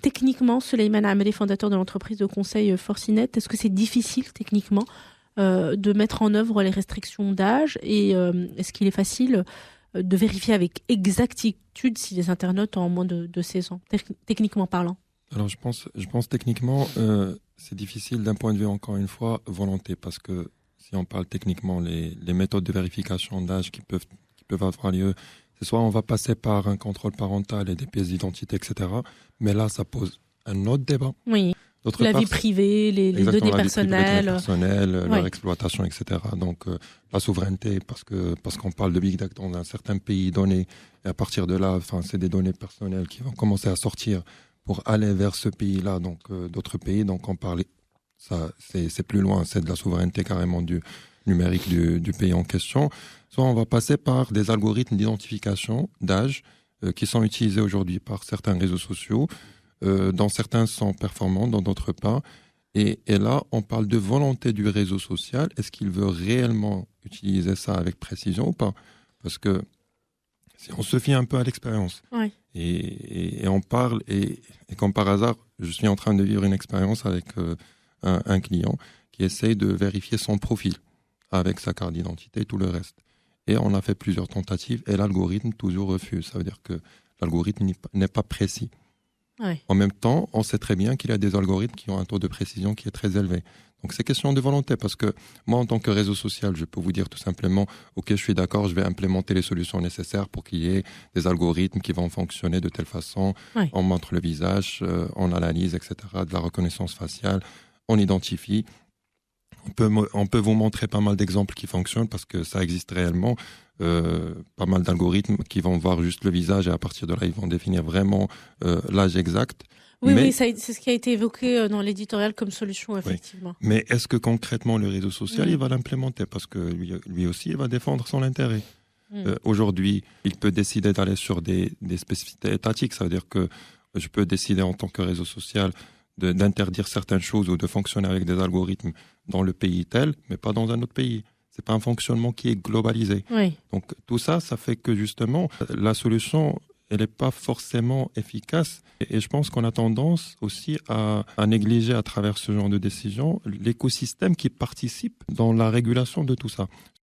Techniquement, Souleymane Amri, fondateur de l'entreprise de conseil Forcinet, est-ce que c'est difficile techniquement de mettre en œuvre les restrictions d'âge et est-ce qu'il est facile de vérifier avec exactitude si les internautes ont moins de 16 ans, techniquement parlant? Alors je pense techniquement, c'est difficile d'un point de vue, encore une fois, volonté, parce que si on parle techniquement, les méthodes de vérification d'âge qui peuvent avoir lieu, c'est soit on va passer par un contrôle parental et des pièces d'identité, etc. Mais là, ça pose un autre débat. Oui. D'autre La part, vie privée, les données la vie privée, personnelles. les données personnelles, Ouais. leur exploitation, etc. Donc la souveraineté, parce qu'on parle de big data dans un certain pays donné, et à partir de là, c'est des données personnelles qui vont commencer à sortir pour aller vers ce pays-là, donc d'autres pays. Donc on parle, ça c'est plus loin, c'est de la souveraineté carrément du numérique du pays en question. Soit on va passer par des algorithmes d'identification d'âge qui sont utilisés aujourd'hui par certains réseaux sociaux. Dont certains sont performants, dans d'autres pas. Et là, on parle de volonté du réseau social. Est-ce qu'il veut réellement utiliser ça avec précision ou pas? Parce que si on se fie un peu à l'expérience, Ouais. et on parle, et comme par hasard, je suis en train de vivre une expérience avec un client qui essaye de vérifier son profil avec sa carte d'identité et tout le reste. Et on a fait plusieurs tentatives et l'algorithme toujours refuse. Ça veut dire que l'algorithme n'est pas précis. Ouais. En même temps, on sait très bien qu'il y a des algorithmes qui ont un taux de précision qui est très élevé. Donc c'est question de volonté, parce que moi, en tant que réseau social, je peux vous dire tout simplement, OK, je suis d'accord, je vais implémenter les solutions nécessaires pour qu'il y ait des algorithmes qui vont fonctionner de telle façon. Ouais. On montre le visage, on analyse, etc., de la reconnaissance faciale, on identifie. On peut vous montrer pas mal d'exemples qui fonctionnent parce que ça existe réellement. Pas mal d'algorithmes qui vont voir juste le visage et à partir de là, ils vont définir vraiment l'âge exact. Oui, c'est ce qui a été évoqué dans l'éditorial comme solution, effectivement. Oui. Mais est-ce que concrètement, le réseau social, il va l'implémenter? Parce que lui aussi, il va défendre son intérêt. Aujourd'hui, il peut décider d'aller sur des spécificités étatiques. Ça veut dire que je peux décider en tant que réseau social d'interdire certaines choses ou de fonctionner avec des algorithmes dans le pays tel, mais pas dans un autre pays. C'est pas un fonctionnement qui est globalisé. Oui. Donc tout ça, ça fait que justement, la solution, elle n'est pas forcément efficace. Et je pense qu'on a tendance aussi à négliger à travers ce genre de décision l'écosystème qui participe dans la régulation de tout ça.